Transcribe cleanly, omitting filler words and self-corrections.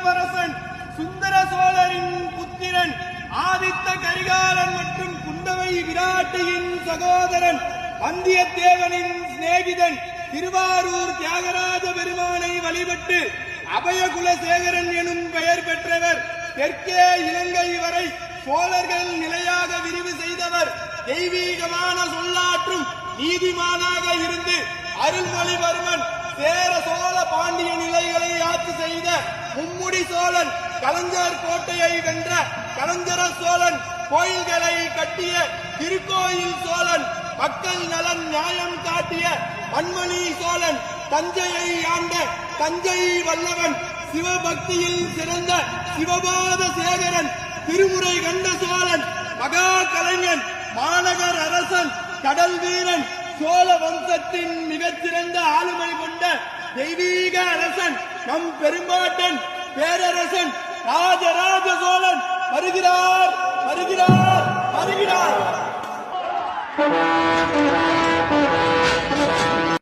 இளவரசன் சுந்தர சோழரின் புத்திரன் ஆதித்த கரிகாலன் மற்றும் குந்தவை விராட்டியின் சகோதரன் வந்தியத்தேவனின் சிநேகிதன் திருவாரூர் தியாகராஜ பெருமானை வழிபட்டு அபயகுலசேகரன் எனும் பெயர் பெற்றவர். தெற்கே இலங்கை வரை சோழர்கள் நிலையாக விரிவு செய்தவர். தெய்வீகமான சொல்லாற்றும் நீதிமானாக இருந்து அருள்மொழிவர்மன் சேர சோழ பாண்டிய நிலைகளை ஆட்சி செய்த மும்முடி சோழன், கலைஞர் கோட்டையை வென்ற கலைஞர சோழன், கோயில்களை கட்டிய திருக்கோயில் சோழன், மக்கள் நலன் நியாயம் காட்டிய மண்மணி சோழன், தஞ்சையை ஆண்ட தஞ்சை வல்லவன், சிவபக்தியில் சிறந்த சிவபாத சேகரன், திருமுறை கண்ட சோழன், மகா கலைஞன், மாநகர் அரசன், கடல் வீரன், சோழ வம்சத்தின் மிகச்சிறந்த ஆளுமை கொண்ட தெய்வீக அரசன், நம் பெரும்பாட்டன் பேரரசன் ராஜராஜ சோழன் வருகிறார் வருகிறார் வருகிறார்.